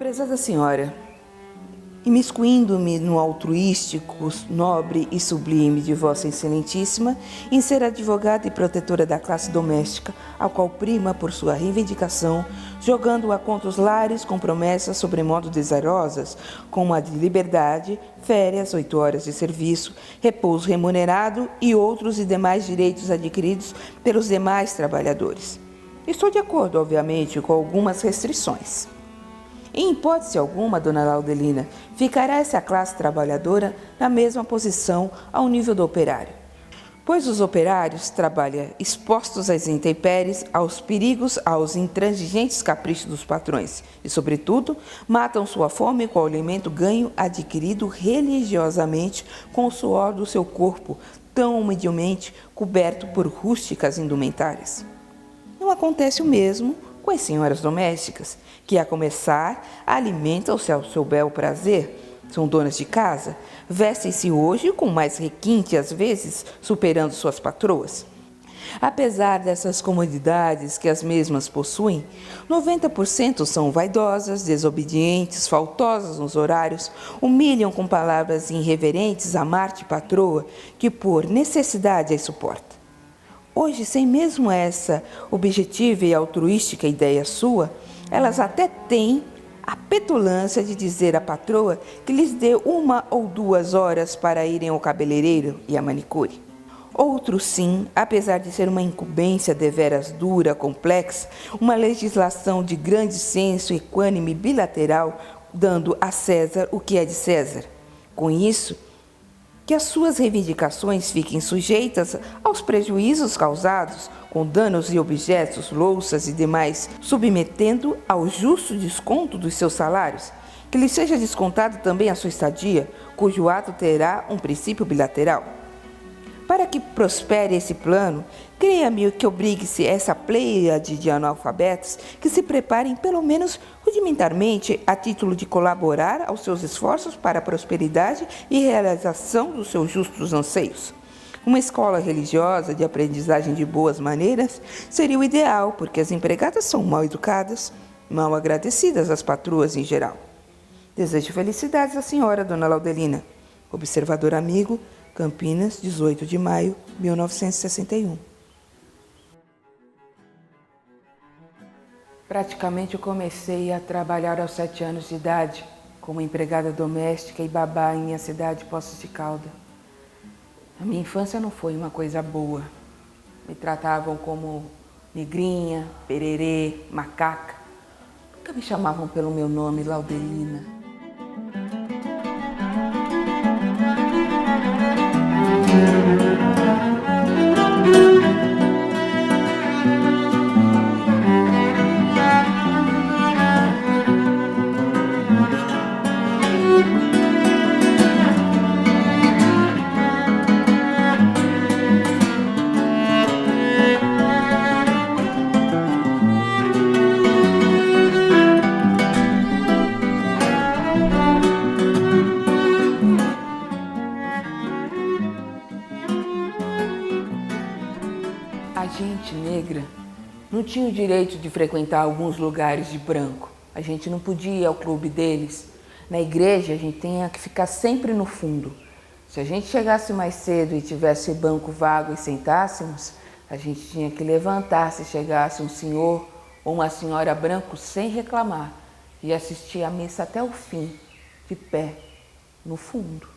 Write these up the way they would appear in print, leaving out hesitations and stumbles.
Prezada senhora, imiscuindo-me no altruístico, nobre e sublime de vossa excelentíssima, em ser advogada e protetora da classe doméstica, a qual prima por sua reivindicação, jogando-a contra os lares com promessas sobremodo desarosas, como a de liberdade, férias, 8 horas de serviço, repouso remunerado e outros e demais direitos adquiridos pelos demais trabalhadores. Estou de acordo, obviamente, com algumas restrições. Em hipótese alguma, dona Laudelina, ficará essa classe trabalhadora na mesma posição ao nível do operário, pois os operários trabalham expostos às intempéries, aos perigos, aos intransigentes caprichos dos patrões e, sobretudo, matam sua fome com o alimento ganho adquirido religiosamente com o suor do seu corpo, tão humildemente coberto por rústicas indumentárias. Não acontece o mesmo com as senhoras domésticas, que a começar alimentam-se ao seu bel prazer, são donas de casa, vestem-se hoje com mais requinte às vezes, superando suas patroas. Apesar dessas comodidades que as mesmas possuem, 90% são vaidosas, desobedientes, faltosas nos horários, humilham com palavras irreverentes a Marte patroa, que por necessidade as suporta. Hoje, sem mesmo essa objetiva e altruística ideia sua, elas até têm a petulância de dizer à patroa que lhes dê 1 ou 2 horas para irem ao cabeleireiro e à manicure. Outros sim, apesar de ser uma incumbência deveras dura, complexa, uma legislação de grande senso equânime bilateral, dando a César o que é de César. Com isso, que as suas reivindicações fiquem sujeitas aos prejuízos causados com danos e objetos, louças e demais, submetendo ao justo desconto dos seus salários, que lhe seja descontado também a sua estadia, cujo ato terá um princípio bilateral. Para que prospere esse plano, creia-me que obrigue-se essa pleiade de analfabetos que se preparem pelo menos rudimentarmente a título de colaborar aos seus esforços para a prosperidade e realização dos seus justos anseios. Uma escola religiosa de aprendizagem de boas maneiras seria o ideal, porque as empregadas são mal educadas, mal agradecidas às patroas em geral. Desejo felicidades à senhora, dona Laudelina. Observador amigo, Campinas, 18 de maio, 1961. Praticamente eu comecei a trabalhar aos 7 anos de idade, como empregada doméstica e babá em minha cidade, Poços de Caldas. A minha infância não foi uma coisa boa. Me tratavam como negrinha, pererê, macaca. Nunca me chamavam pelo meu nome, Laudelina. A gente negra não tinha o direito de frequentar alguns lugares de branco. A gente não podia ir ao clube deles. Na igreja, a gente tinha que ficar sempre no fundo. Se a gente chegasse mais cedo e tivesse banco vago e sentássemos, a gente tinha que levantar se chegasse um senhor ou uma senhora branco sem reclamar e assistir a missa até o fim, de pé, no fundo.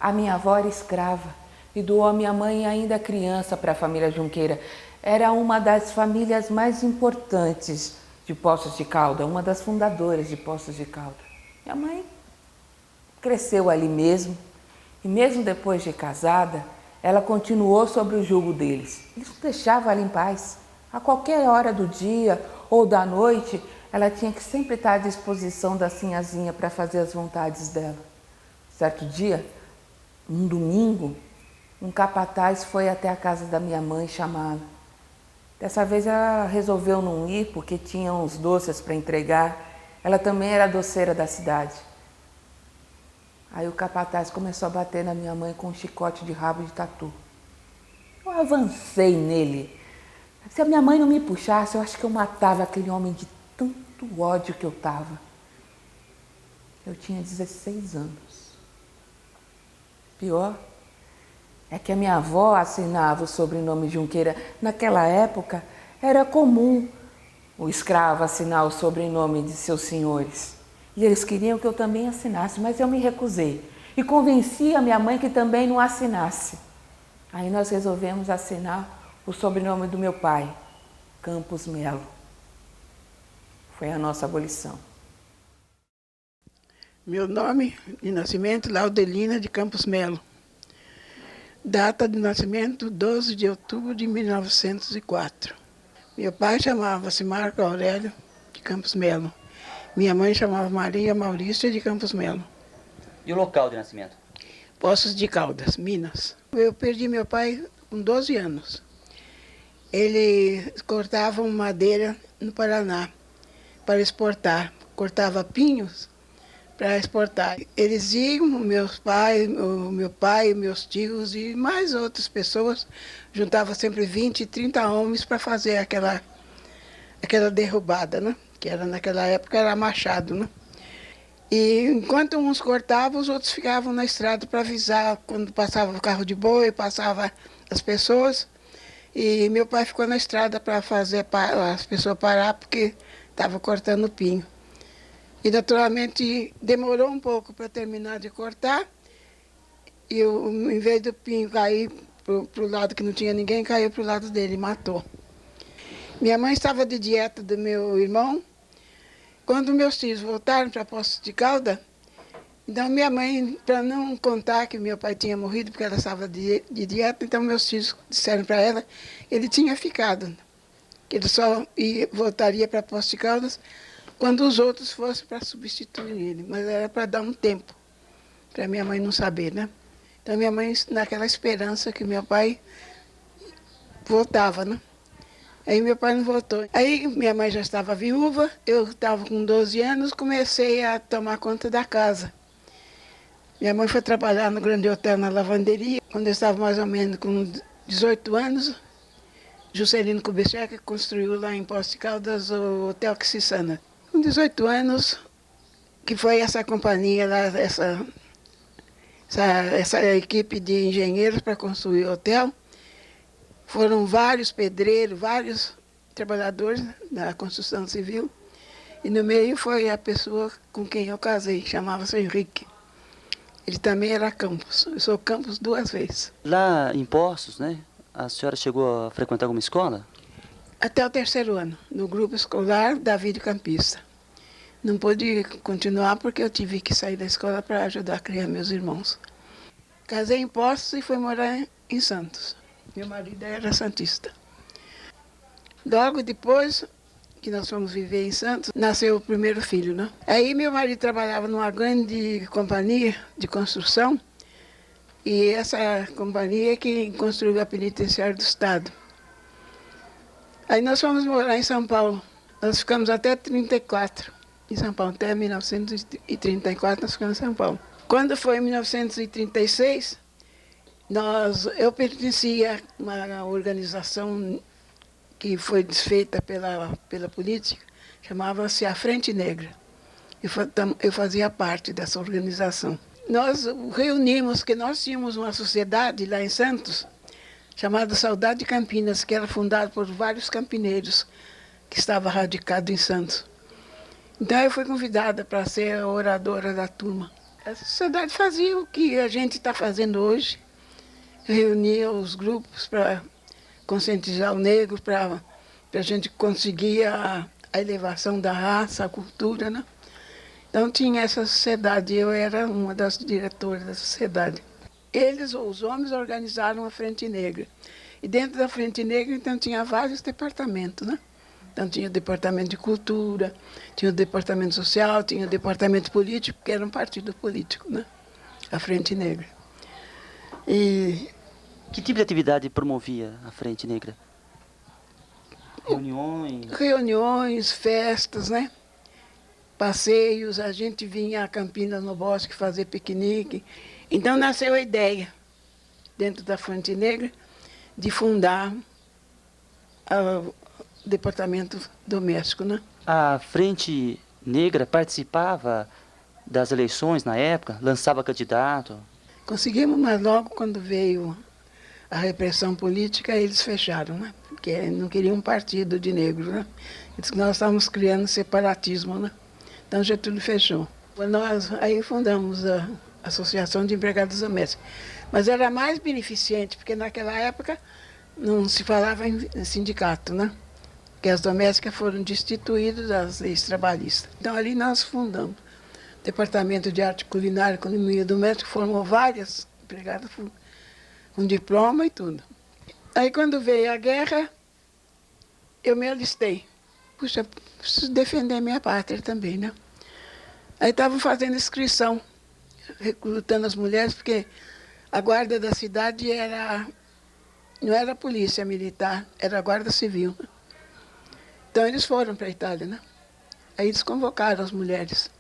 A minha avó era escrava e doou a minha mãe ainda criança para a família Junqueira. Era uma das famílias mais importantes de Poços de Caldas, uma das fundadoras de Poços de Caldas. Minha mãe cresceu ali mesmo e mesmo depois de casada, ela continuou sob o jugo deles. Eles não deixavam ela em paz. A qualquer hora do dia ou da noite, ela tinha que sempre estar à disposição da sinhazinha para fazer as vontades dela. Certo dia, um domingo, um capataz foi até a casa da minha mãe chamá-la. Dessa vez ela resolveu não ir porque tinha uns doces para entregar. Ela também era doceira da cidade. Aí o capataz começou a bater na minha mãe com um chicote de rabo de tatu. Eu avancei nele. Se a minha mãe não me puxasse, eu acho que eu matava aquele homem de tanto ódio que eu estava. eu tinha 16 anos. Pior é que a minha avó assinava o sobrenome Junqueira. Naquela época, era comum o escravo assinar o sobrenome de seus senhores. E eles queriam que eu também assinasse, mas eu me recusei. E convenci a minha mãe que também não assinasse. Aí nós resolvemos assinar o sobrenome do meu pai, Campos Melo. Foi a nossa abolição. Meu nome de nascimento, Laudelina de Campos Melo. Data de nascimento, 12 de outubro de 1904. Meu pai chamava-se Marco Aurélio de Campos Melo. Minha mãe chamava Maria Maurícia de Campos Melo. E o local de nascimento? Poços de Caldas, Minas. Eu perdi meu pai com 12 anos. Ele cortava madeira no Paraná para exportar. Cortava pinhos para exportar. Eles iam, o meu pai, meus tios e mais outras pessoas, juntavam sempre 20, 30 homens para fazer aquela derrubada, né? Que era, naquela época era machado, né? E enquanto uns cortavam, os outros ficavam na estrada para avisar quando passava o carro de boi, passava as pessoas. E meu pai ficou na estrada para fazer as pessoas parar porque estava cortando pinho. E, naturalmente, demorou um pouco para terminar de cortar. E, em vez do pinho cair para o lado que não tinha ninguém, caiu para o lado dele e matou. Minha mãe estava de dieta do meu irmão. Quando meus tios voltaram para Poços de Caldas, então minha mãe, para não contar que meu pai tinha morrido, porque ela estava de dieta, então meus tios disseram para ela que ele tinha ficado, que ele só voltaria para Poços de Caldas quando os outros fossem para substituir ele. Mas era para dar um tempo, para minha mãe não saber, né? Então minha mãe, naquela esperança que meu pai voltava, né? Aí meu pai não voltou. Aí minha mãe já estava viúva, eu estava com 12 anos, comecei a tomar conta da casa. Minha mãe foi trabalhar no Grande Hotel, na lavanderia. Quando eu estava mais ou menos com 18 anos, Juscelino Kubitschek construiu lá em Poços de Caldas o Hotel Quixissana. Com 18 anos, que foi essa companhia lá, essa equipe de engenheiros para construir o hotel. Foram vários pedreiros, vários trabalhadores da construção civil. E no meio foi a pessoa com quem eu casei, chamava-se Henrique. Ele também era Campos. Eu sou Campos 2 vezes. Lá em Poços, né? A senhora chegou a frequentar alguma escola? Até o 3º ano, no grupo escolar Davi Campista. Não pude continuar porque eu tive que sair da escola para ajudar a criar meus irmãos. Casei em Poços e fui morar em Santos. Meu marido era santista. Logo depois que nós fomos viver em Santos, nasceu o primeiro filho, né? Aí meu marido trabalhava numa grande companhia de construção e essa companhia é que construiu a penitenciária do Estado. Aí nós fomos morar em São Paulo. Nós ficamos até 34 em São Paulo. Até 1934 nós ficamos em São Paulo. Quando foi em 1936... eu pertencia a uma organização que foi desfeita pela política, chamava-se a Frente Negra. Eu fazia parte dessa organização. Nós reunimos, que nós tínhamos uma sociedade lá em Santos, chamada Saudade de Campinas, que era fundada por vários campineiros que estavam radicados em Santos. Então eu fui convidada para ser a oradora da turma. A sociedade fazia o que a gente está fazendo hoje. Reunia os grupos para conscientizar o negro, para a gente conseguir a elevação da raça, a cultura, né? Então tinha essa sociedade, eu era uma das diretoras da sociedade. Eles, os homens, organizaram a Frente Negra. E dentro da Frente Negra, então, tinha vários departamentos, né? Então tinha o departamento de cultura, tinha o departamento social, tinha o departamento político, que era um partido político, né? A Frente Negra. E que tipo de atividade promovia a Frente Negra? Reuniões? Reuniões, festas, né? Passeios, a gente vinha a Campinas no Bosque fazer piquenique. Então nasceu a ideia, dentro da Frente Negra, de fundar o departamento doméstico, né? A Frente Negra participava das eleições na época? Lançava candidato? Conseguimos, mas logo quando veio a repressão política, eles fecharam, né? Porque não queriam um partido de negros, né? Eles que nós estávamos criando separatismo, né? Então Getúlio fechou. Nós aí fundamos a Associação de Empregados Domésticos. Mas era mais beneficente, porque naquela época não se falava em sindicato, né? Porque as domésticas foram destituídas das leis trabalhistas. Então ali nós fundamos o Departamento de Arte Culinária e Economia Doméstica, formou várias empregadas com diploma e tudo. Aí quando veio a guerra, eu me alistei. Puxa, preciso defender minha pátria também, né? Aí estavam fazendo inscrição, recrutando as mulheres, porque a guarda da cidade não era a polícia militar, era a guarda civil. Então eles foram para a Itália, né? Aí eles convocaram as mulheres.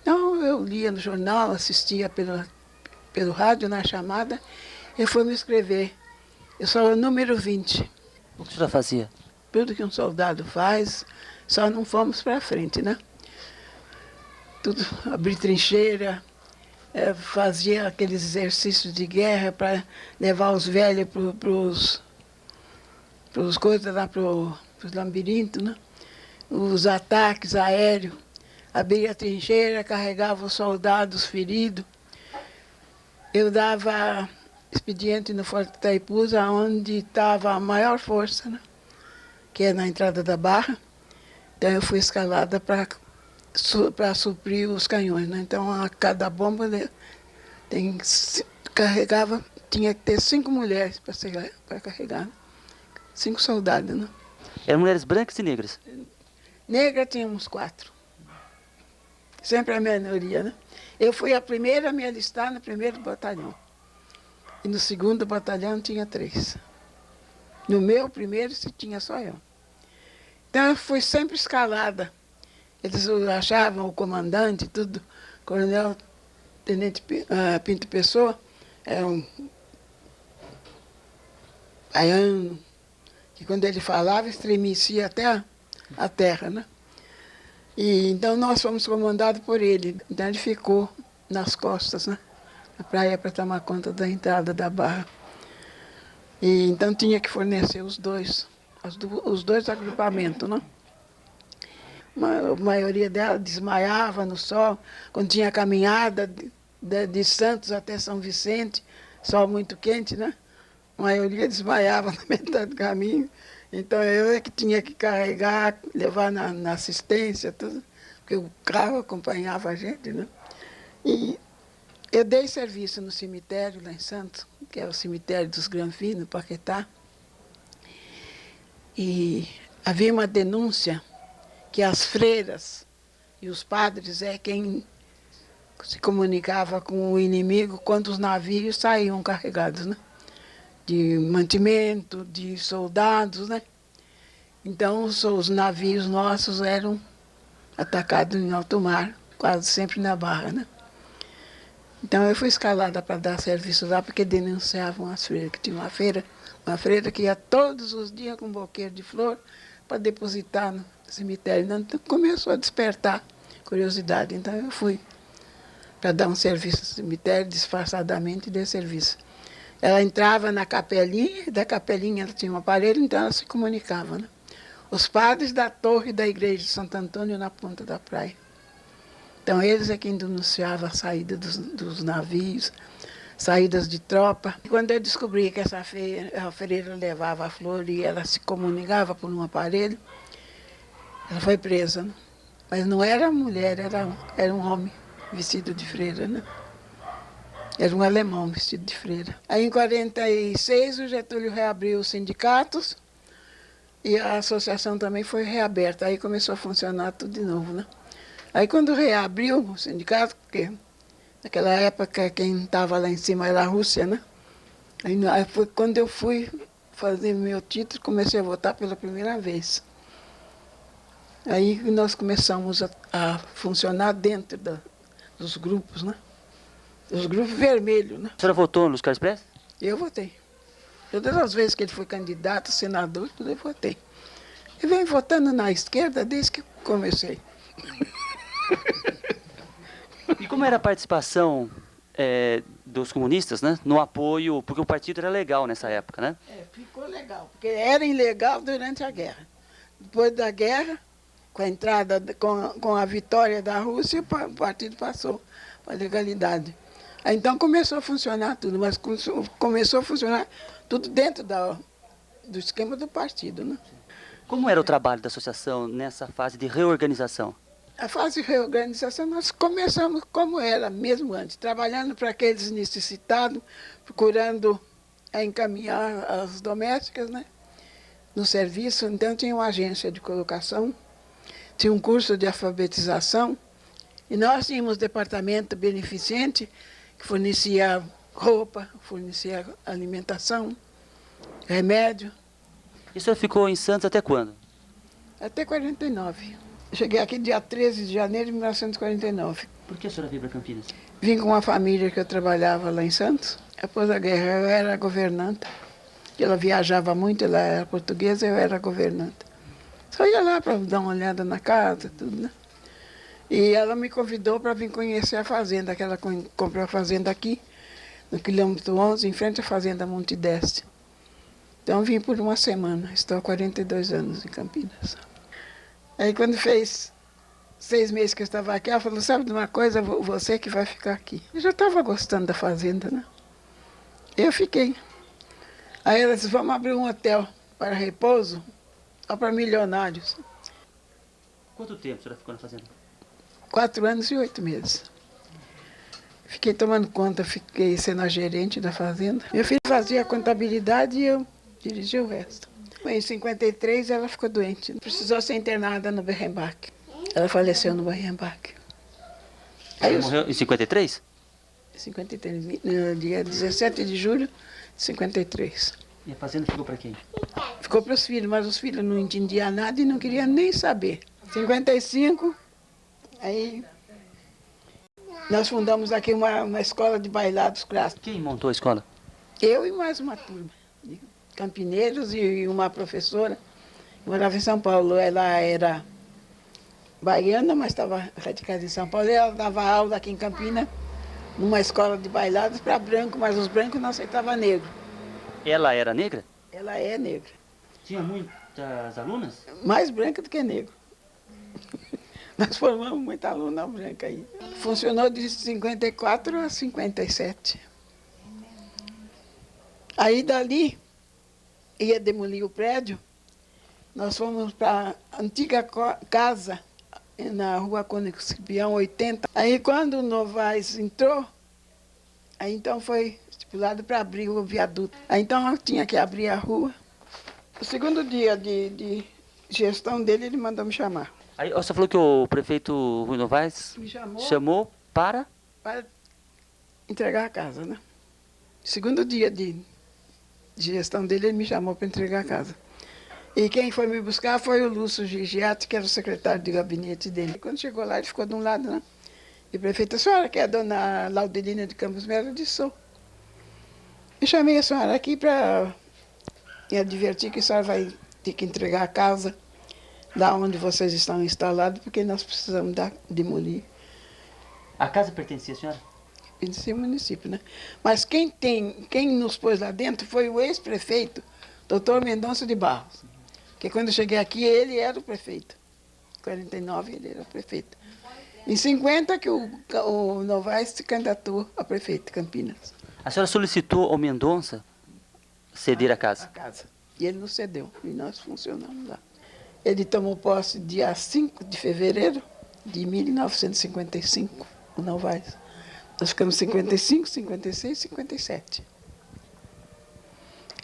Então eu lia no jornal, assistia pelo rádio na chamada, eu fui me inscrever. Eu sou o número 20. O que a senhora fazia? Tudo que um soldado faz, só não fomos para frente, né? Tudo, abrir trincheira, fazia aqueles exercícios de guerra para levar os velhos para os coisas lá, para os labirintos, né? Os ataques aéreos, abria a trincheira, carregava os soldados feridos. Eu dava expediente no Forte Itaipus, onde estava a maior força, né? Que é na entrada da Barra. Então eu fui escalada para suprir os canhões, né? Então a cada bomba carregava, tinha que ter 5 mulheres para carregar, né? 5 soldados, né? Eram mulheres brancas e negras? Negra tínhamos 4. Sempre a minoria, né? Eu fui a primeira a me alistar no 1º batalhão. E no 2º batalhão tinha 3. No meu primeiro tinha só eu. Então eu fui sempre escalada. Eles achavam o comandante, tudo, coronel Tenente Pinto Pessoa, era um baiano, que quando ele falava estremecia até a terra, né? E então nós fomos comandados por ele. Então ele ficou nas costas, né? Na praia para tomar conta da entrada da Barra. E então tinha que fornecer os dois agrupamentos, né? A maioria dela desmaiava no sol, quando tinha caminhada de Santos até São Vicente, sol muito quente, né? A maioria desmaiava na metade do caminho. Então eu é que tinha que carregar, levar na assistência, tudo, porque o carro acompanhava a gente, né? E eu dei serviço no cemitério lá em Santos, que é o cemitério dos Granfins, no Paquetá. E havia uma denúncia que as freiras e os padres é quem se comunicava com o inimigo quando os navios saíam carregados, né? De mantimento, de soldados, né? Então os navios nossos eram atacados em alto mar, quase sempre na Barra, né? Então eu fui escalada para dar serviço lá, porque denunciavam as freiras, que tinha uma freira que ia todos os dias com um buquê de flor para depositar no cemitério. Então começou a despertar curiosidade. Então eu fui para dar um serviço no cemitério, disfarçadamente dei serviço. Ela entrava na capelinha, e da capelinha ela tinha um aparelho, então ela se comunicava, né? Os padres da torre da igreja de Santo Antônio na ponta da praia. Então eles é quem denunciava a saída dos navios, saídas de tropa. E quando eu descobri que essa freira levava a flor e ela se comunicava por um aparelho, ela foi presa, né? Mas não era mulher, era um homem vestido de freira, né? Era um alemão vestido de freira. Aí em 46 o Getúlio reabriu os sindicatos e a associação também foi reaberta. Aí começou a funcionar tudo de novo, né? Aí quando reabriu o sindicato, porque naquela época quem estava lá em cima era a Rússia, né? Aí foi quando eu fui fazer meu título, comecei a votar pela primeira vez. Aí nós começamos a funcionar dentro dos grupos, né? Os grupos vermelhos, né? A senhora votou no Luiz Carlos Prestes? Eu votei. Todas as vezes que ele foi candidato, senador, tudo eu votei. Eu venho votando na esquerda desde que comecei. E como era a participação dos comunistas, né, no apoio, porque o partido era legal nessa época, né? Ficou legal, porque era ilegal durante a guerra. Depois da guerra, com a entrada, com a vitória da Rússia, o partido passou para a legalidade. Aí, então começou a funcionar tudo, mas começou a funcionar tudo dentro do esquema do partido, né? Como era o trabalho da associação nessa fase de reorganização? A fase de reorganização, nós começamos como era mesmo antes, trabalhando para aqueles necessitados, procurando encaminhar as domésticas, né, no serviço. Então, tinha uma agência de colocação, tinha um curso de alfabetização, e nós tínhamos departamento beneficente, que fornecia roupa, fornecia alimentação, remédio. E o senhor ficou em Santos até quando? Até 49. Cheguei aqui dia 13 de janeiro de 1949. Por que a senhora veio para Campinas? Vim com uma família que eu trabalhava lá em Santos. Após a guerra, eu era governanta. Ela viajava muito, ela era portuguesa, eu era governanta. Só ia lá para dar uma olhada na casa, tudo, né? E ela me convidou para vir conhecer a fazenda, que ela comprou a fazenda aqui, no quilômetro 11, em frente à fazenda Monte Deste. Então, vim por uma semana. Estou há 42 anos em Campinas. Aí, quando fez 6 meses que eu estava aqui, ela falou, sabe de uma coisa, você que vai ficar aqui. Eu já estava gostando da fazenda, né? Eu fiquei. Aí ela disse, vamos abrir um hotel para repouso, só para milionários. Quanto tempo a senhora ficou na fazenda? 4 anos e 8 meses. Fiquei tomando conta, fiquei sendo a gerente da fazenda. Meu filho fazia a contabilidade e eu dirigia o resto. Em 53, ela ficou doente. Precisou ser internada no Berrenbach. Ela faleceu no Berrenbach. Ela morreu em 53? 53, no dia 17 de julho de 53. E a fazenda ficou para quem? Ficou para os filhos, mas os filhos não entendiam nada e não queriam nem saber. 55, aí nós fundamos aqui uma escola de bailados clássicos. Quem montou a escola? Eu e mais uma turma de campineiros e uma professora. Morava em São Paulo. Ela era baiana, mas estava radicada em São Paulo. E ela dava aula aqui em Campinas, numa escola de bailados para branco, mas os brancos não aceitavam negro. Ela era negra? Ela é negra. Tinha muitas alunas? Mais branca do que negro. Nós formamos muita aluna branca aí. Funcionou de 54 a 57. Aí dali, ia demolir o prédio, nós fomos para a antiga casa, na rua Cônigo Cipião, 80. Aí quando o Novaes entrou, aí então foi estipulado para abrir o viaduto. Aí então eu tinha que abrir a rua. O segundo dia de gestão dele, ele mandou me chamar. Aí você falou que o prefeito Rui Novaes Me chamou para entregar a casa, né? Segundo dia de gestão dele, ele me chamou para entregar a casa. E quem foi me buscar foi o Lúcio Gigiati, que era o secretário de gabinete dele. Quando chegou lá, ele ficou de um lado, né? E o prefeito, a senhora que é a dona Laudelina de Campos Melo? Eu disse, sou. Eu chamei a senhora aqui para advertir que a senhora vai ter que entregar a casa da onde vocês estão instalados, porque nós precisamos demolir. A casa pertencia à senhora? Pertencia ao município, né? Mas quem nos pôs lá dentro foi o ex-prefeito, doutor Mendonça de Barros. Porque quando eu cheguei aqui, ele era o prefeito. Em 49, ele era o prefeito. Em 50, que o Novaes se candidatou a prefeito de Campinas. A senhora solicitou ao Mendonça ceder a casa? A casa. E ele nos cedeu, e nós funcionamos lá. Ele tomou posse dia 5 de fevereiro de 1955, o Novaes. Nós ficamos 55, 56, 57.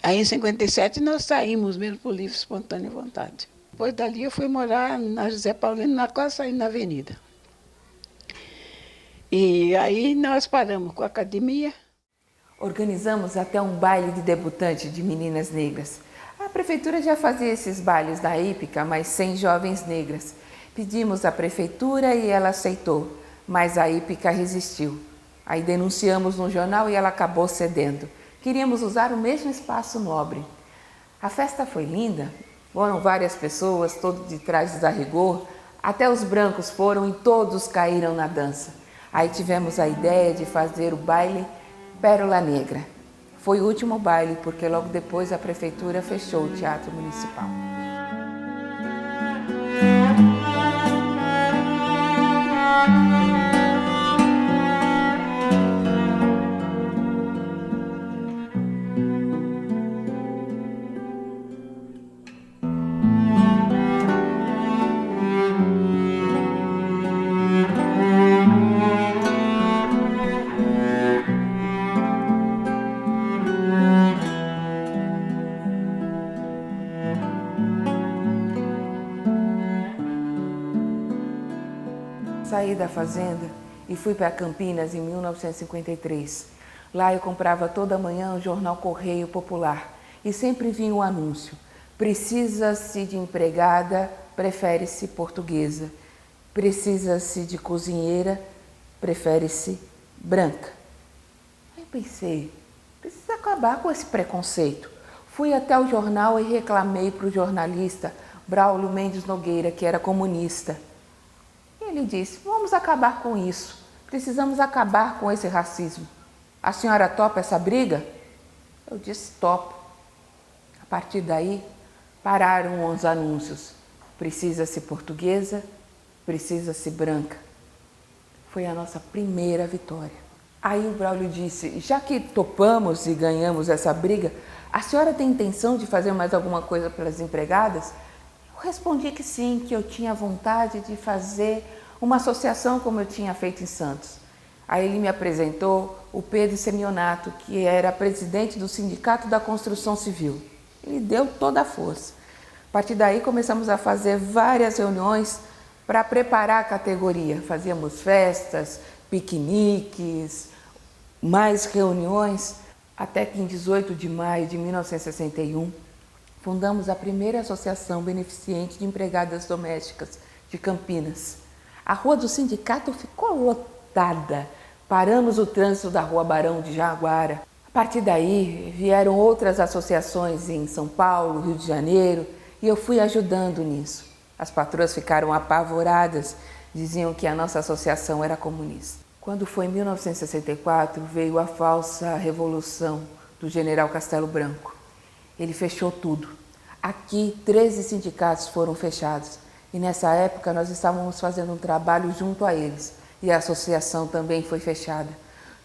Aí em 57 nós saímos mesmo por livre, espontânea vontade. Depois dali eu fui morar na José Paulino, quase saindo na avenida. E aí nós paramos com a academia. Organizamos até um baile de debutante de meninas negras. A prefeitura já fazia esses bailes da hípica, mas sem jovens negras. Pedimos à prefeitura e ela aceitou, mas a hípica resistiu. Aí denunciamos no jornal e ela acabou cedendo. Queríamos usar o mesmo espaço nobre. A festa foi linda, foram várias pessoas, todos de trajes a rigor, até os brancos foram e todos caíram na dança. Aí tivemos a ideia de fazer o baile Pérola Negra. Foi o último baile, porque logo depois a prefeitura fechou o Teatro Municipal. Saí da fazenda e fui para Campinas em 1953. Lá eu comprava toda manhã o jornal Correio Popular e sempre vinha um anúncio: precisa-se de empregada, prefere-se portuguesa. Precisa-se de cozinheira, prefere-se branca. Aí pensei, precisa acabar com esse preconceito. Fui até o jornal e reclamei para o jornalista Braulio Mendes Nogueira, que era comunista. Ele disse, vamos acabar com isso, precisamos acabar com esse racismo. A senhora topa essa briga? Eu disse, topo. A partir daí, pararam os anúncios. Precisa-se portuguesa, precisa-se branca. Foi a nossa primeira vitória. Aí o Braulio disse, já que topamos e ganhamos essa briga, a senhora tem intenção de fazer mais alguma coisa pelas empregadas? Eu respondi que sim, que eu tinha vontade de fazer uma associação como eu tinha feito em Santos. Aí ele me apresentou o Pedro Semionato, que era presidente do Sindicato da Construção Civil. Ele deu toda a força. A partir daí começamos a fazer várias reuniões para preparar a categoria. Fazíamos festas, piqueniques, mais reuniões, até que em 18 de maio de 1961, fundamos a primeira associação beneficente de empregadas domésticas de Campinas. A rua do sindicato ficou lotada. Paramos o trânsito da Rua Barão de Jaguara. A partir daí, vieram outras associações em São Paulo, Rio de Janeiro, e eu fui ajudando nisso. As patroas ficaram apavoradas, diziam que a nossa associação era comunista. Quando foi em 1964, veio a falsa revolução do general Castelo Branco. Ele fechou tudo. Aqui, 13 sindicatos foram fechados. E nessa época nós estávamos fazendo um trabalho junto a eles e a associação também foi fechada.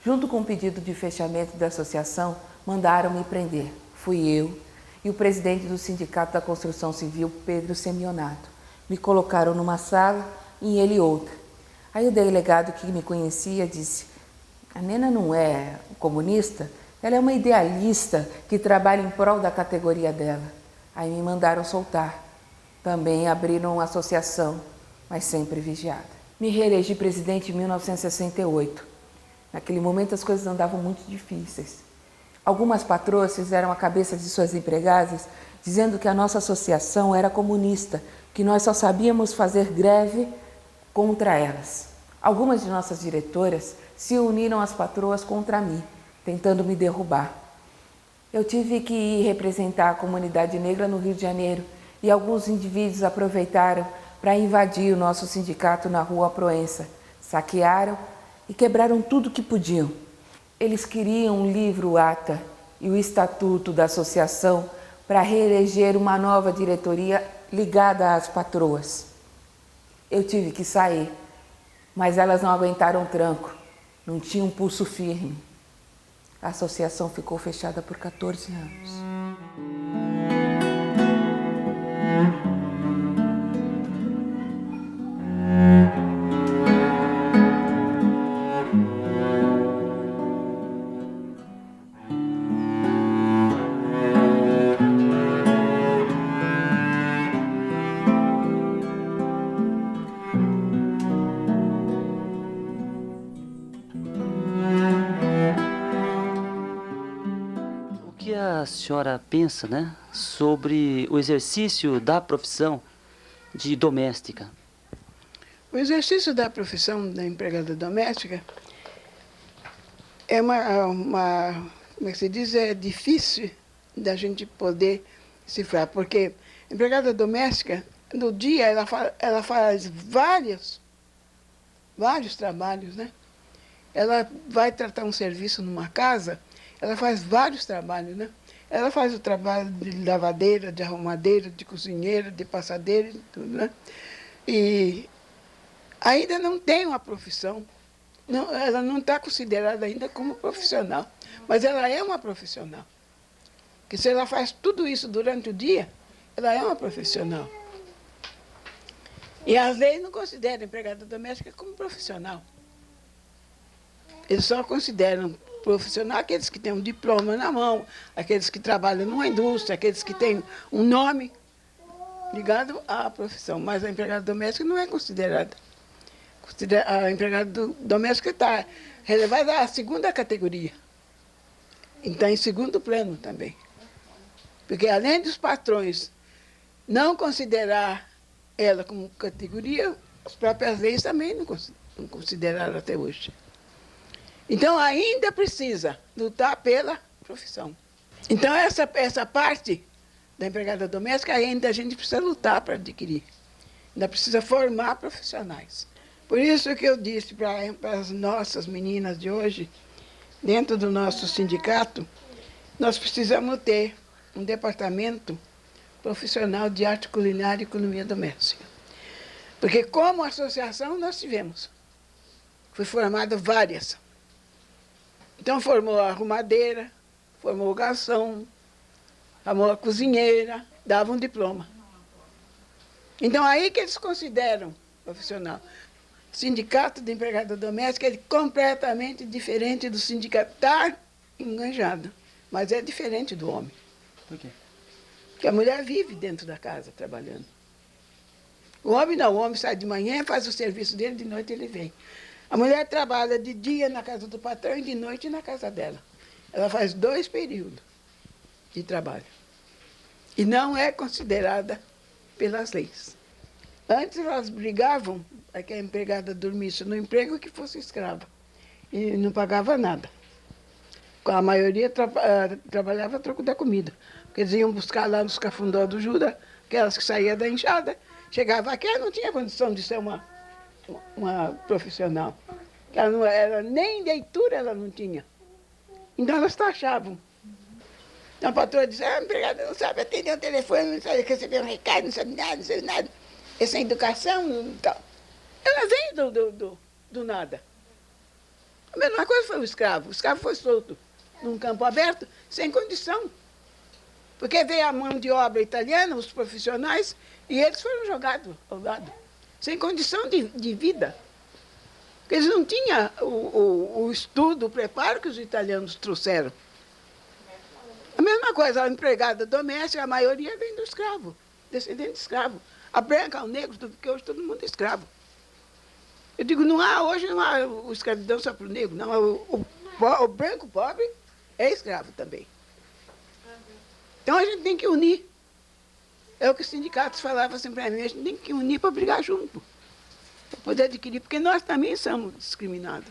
Junto com o pedido de fechamento da associação, mandaram me prender. Fui eu e o presidente do Sindicato da Construção Civil, Pedro Semionato. Me colocaram numa sala e ele outra. Aí o delegado que me conhecia disse, a Nena não é comunista, ela é uma idealista que trabalha em prol da categoria dela. Aí me mandaram soltar. Também abriram uma associação, mas sempre vigiada. Me reelegi presidente em 1968. Naquele momento as coisas andavam muito difíceis. Algumas patroas fizeram a cabeça de suas empregadas dizendo que a nossa associação era comunista, que nós só sabíamos fazer greve contra elas. Algumas de nossas diretoras se uniram às patroas contra mim, tentando me derrubar. Eu tive que ir representar a comunidade negra no Rio de Janeiro e alguns indivíduos aproveitaram para invadir o nosso sindicato na Rua Proença. Saquearam e quebraram tudo que podiam. Eles queriam um livro-ata e o estatuto da associação para reeleger uma nova diretoria ligada às patroas. Eu tive que sair, mas elas não aguentaram o tranco, não tinham um pulso firme. A associação ficou fechada por 14 anos. O que a senhora pensa, né, sobre o exercício da profissão de doméstica? O exercício da profissão da empregada doméstica é como é que se diz, é difícil da gente poder cifrar, porque a empregada doméstica, no dia, ela faz vários trabalhos, né? ela vai tratar um serviço numa casa, ela faz vários trabalhos, né? Ela faz o trabalho de lavadeira, de arrumadeira, de cozinheira, de passadeira, tudo, né? E ainda não tem uma profissão. Não, ela não está considerada ainda como profissional, mas ela é uma profissional. Porque se ela faz tudo isso durante o dia, ela é uma profissional. E as leis não consideram a empregada doméstica como profissional. Eles só consideram profissional aqueles que têm um diploma na mão, aqueles que trabalham numa indústria, aqueles que têm um nome ligado à profissão. Mas a empregada doméstica não é considerada. A empregada doméstica está relevada à segunda categoria. E está em segundo plano também. Porque além dos patrões não considerar ela como categoria, as próprias leis também não consideraram até hoje. Então, ainda precisa lutar pela profissão. Então, essa parte da empregada doméstica, ainda a gente precisa lutar para adquirir. Ainda precisa formar profissionais. Por isso que eu disse para as nossas meninas de hoje, dentro do nosso sindicato, nós precisamos ter um departamento profissional de arte culinária e economia doméstica. Porque como associação nós tivemos. Foi formado várias. Então formou a arrumadeira, formou o garçom, formou a cozinheira, dava um diploma. Então aí que eles consideram profissional. O sindicato de empregada doméstica é completamente diferente do sindicato. Está enganjado, mas é diferente do homem. Por quê? Porque a mulher vive dentro da casa trabalhando. O homem não, o homem sai de manhã, faz o serviço dele, de noite ele vem. A mulher trabalha de dia na casa do patrão e de noite na casa dela. Ela faz 2 períodos de trabalho. E não é considerada pelas leis. Antes elas brigavam para que a empregada dormisse no emprego que fosse escrava. E não pagava nada. A maioria trabalhava a troco da comida. Porque eles iam buscar lá nos cafundó do Judas, aquelas que saíam da enxada, chegava aqui, ela não tinha condição de ser uma profissional. Ela não era, nem leitura ela não tinha. Então elas taxavam. Então a patroa dizia, a empregada não sabe atender o telefone, não sabe receber um recado, não sabe nada, não sabe nada. Essa educação e tal. Ela veio do nada. A mesma coisa foi o escravo. O escravo foi solto num campo aberto, sem condição. Porque veio a mão de obra italiana, os profissionais, e eles foram jogados ao lado, sem condição de vida. Porque eles não tinham o estudo, o preparo que os italianos trouxeram. A mesma coisa, a empregada doméstica, a maioria vem do escravo, descendente de escravo. A branca, o negro, porque hoje todo mundo é escravo. Eu digo, hoje não há escravidão só para o negro, não. O branco pobre é escravo também. Então a gente tem que unir. É o que os sindicatos falavam sempre para mim, a gente tem que unir para brigar junto. Para poder adquirir, porque nós também somos discriminados.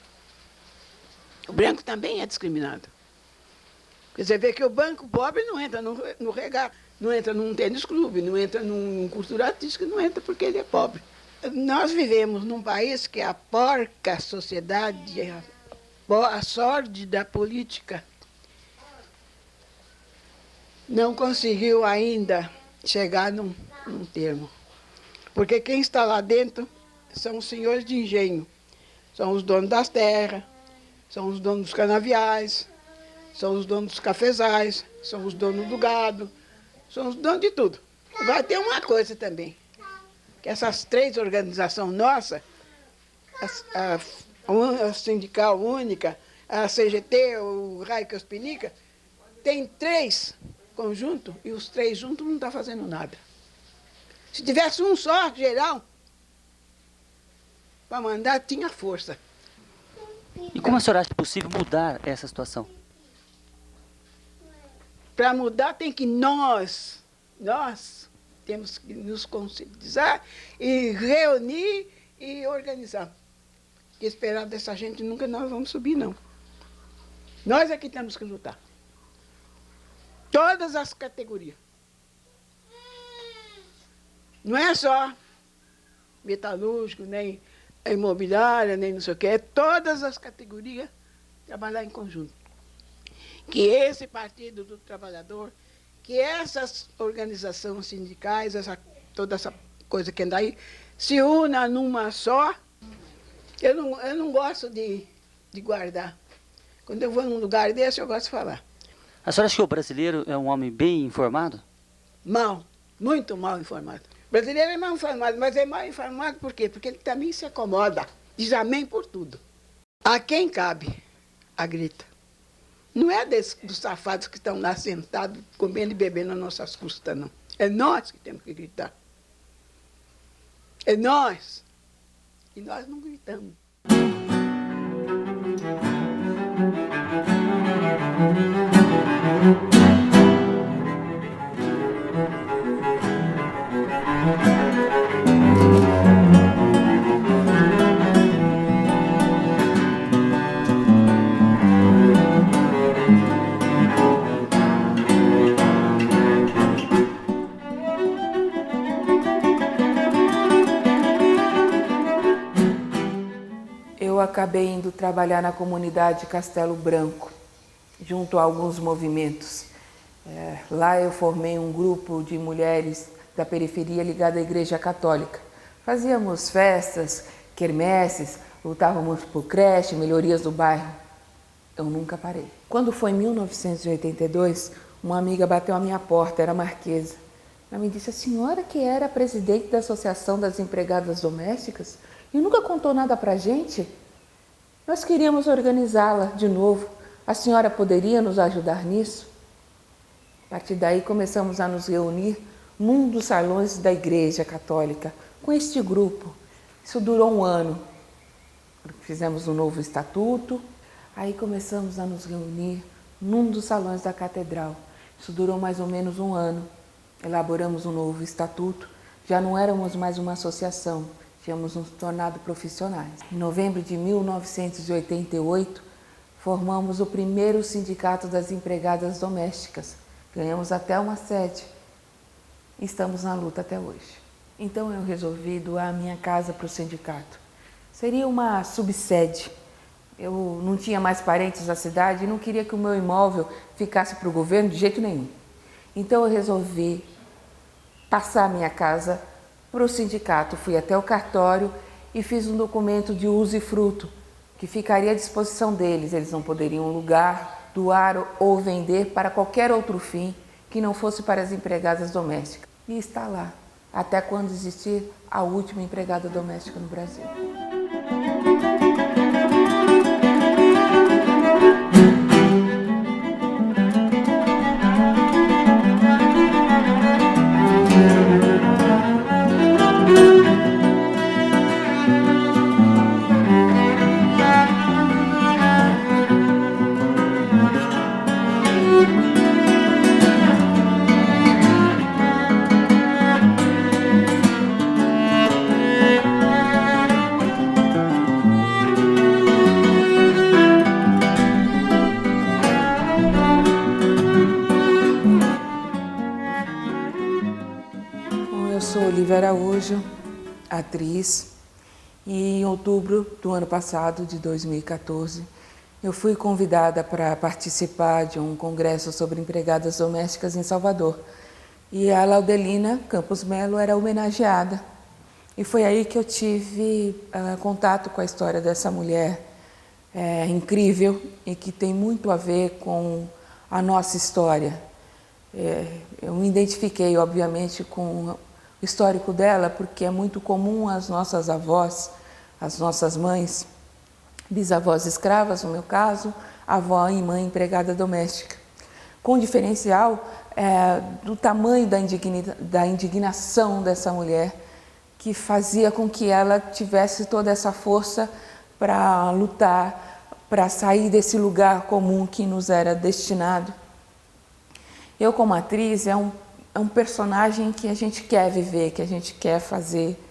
O branco também é discriminado. Porque você vê que o branco pobre não entra no regato, não entra num tênis clube, não entra num cultura artística, não entra porque ele é pobre. Nós vivemos num país que a porca sociedade, a sórdida política, não conseguiu ainda chegar num termo. Porque quem está lá dentro são os senhores de engenho, são os donos das terras, são os donos dos canaviais, são os donos dos cafezais, são os donos do gado, são os donos de tudo. Agora tem uma coisa também, que essas 3 organizações nossas, a Sindical Única, a CGT, o Raica e os Pinica, tem 3 conjuntos e os 3 juntos não estão fazendo nada. Se tivesse um só, geral, para mandar, tinha força. E como a senhora acha possível mudar essa situação? Para mudar tem que nós temos que nos conscientizar e reunir e organizar. Porque esperar dessa gente nunca nós vamos subir, não. Nós é que temos que lutar. Todas as categorias. Não é só metalúrgico, nem a imobiliária, nem não sei o quê, todas as categorias trabalhar em conjunto. Que esse Partido do Trabalhador, que essas organizações sindicais, toda essa coisa que anda aí, se una numa só. Eu não gosto de guardar. Quando eu vou num lugar desse, eu gosto de falar. A senhora acha que o brasileiro é um homem bem informado? Mal, muito mal informado. O brasileiro é mal informado, mas é mal informado por quê? Porque ele também se acomoda, diz amém por tudo. A quem cabe a grita? Não é dos safados que estão lá sentados, comendo e bebendo nas nossas custas, não. É nós que temos que gritar. É nós. E nós não gritamos. Eu acabei indo trabalhar na comunidade Castelo Branco, junto a alguns movimentos. Lá eu formei um grupo de mulheres da periferia ligada à Igreja Católica. Fazíamos festas, quermesses, lutávamos por creche, melhorias do bairro. Eu nunca parei. Quando foi em 1982, uma amiga bateu à minha porta, era Marquesa. Ela me disse: a senhora que era presidente da Associação das Empregadas Domésticas e nunca contou nada pra gente? Nós queríamos organizá-la de novo. A senhora poderia nos ajudar nisso? A partir daí começamos a nos reunir num dos salões da Igreja Católica, com este grupo. Isso durou um ano. Fizemos um novo estatuto, aí começamos a nos reunir num dos salões da Catedral. Isso durou mais ou menos um ano. Elaboramos um novo estatuto, já não éramos mais uma associação, tínhamos nos tornado profissionais. Em novembro de 1988, formamos o primeiro Sindicato das Empregadas Domésticas. Ganhamos até uma sede. Estamos na luta até hoje. Então eu resolvi doar a minha casa para o sindicato. Seria uma subsede. Eu não tinha mais parentes na cidade e não queria que o meu imóvel ficasse para o governo de jeito nenhum. Então eu resolvi passar a minha casa para o sindicato. Fui até o cartório e fiz um documento de usufruto que ficaria à disposição deles. Eles não poderiam alugar, doar ou vender para qualquer outro fim que não fosse para as empregadas domésticas. E está lá, até quando existir a última empregada doméstica no Brasil. Eu sou Olivia Araújo, atriz, e em outubro do ano passado, de 2014, eu fui convidada para participar de um congresso sobre empregadas domésticas em Salvador. E a Laudelina Campos Melo era homenageada. E foi aí que eu tive contato com a história dessa mulher incrível e que tem muito a ver com a nossa história. Eu me identifiquei, obviamente, com o histórico dela, porque é muito comum as nossas avós, as nossas mães, bisavós escravas, no meu caso, avó e mãe empregada doméstica. Com diferencial do tamanho da indignação dessa mulher, que fazia com que ela tivesse toda essa força para lutar, para sair desse lugar comum que nos era destinado. Eu, como atriz, é um personagem que a gente quer viver, que a gente quer fazer.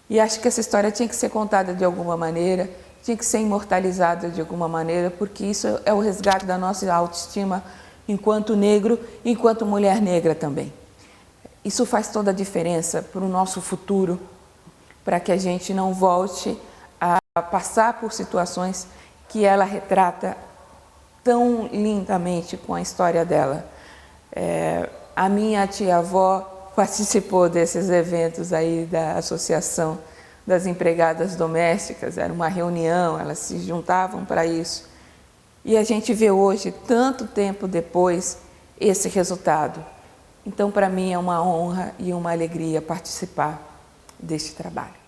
E acho que essa história tinha que ser contada de alguma maneira, tinha que ser imortalizada de alguma maneira, porque isso é o resgate da nossa autoestima enquanto negro, enquanto mulher negra também. Isso faz toda a diferença para o nosso futuro, para que a gente não volte a passar por situações que ela retrata tão lindamente com a história dela. A minha tia-avó participou desses eventos aí da Associação das Empregadas Domésticas, era uma reunião, elas se juntavam para isso. E a gente vê hoje, tanto tempo depois, esse resultado. Então, para mim, é uma honra e uma alegria participar deste trabalho.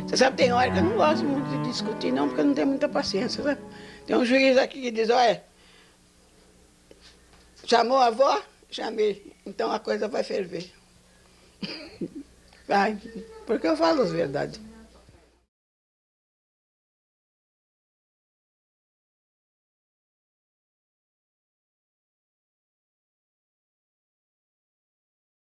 Você sabe, tem hora que eu não gosto muito de discutir, não, porque eu não tenho muita paciência, sabe? Tem um juiz aqui que diz, olha, chamou a avó? Chamei. Então a coisa vai ferver. Ai, porque eu falo as verdades.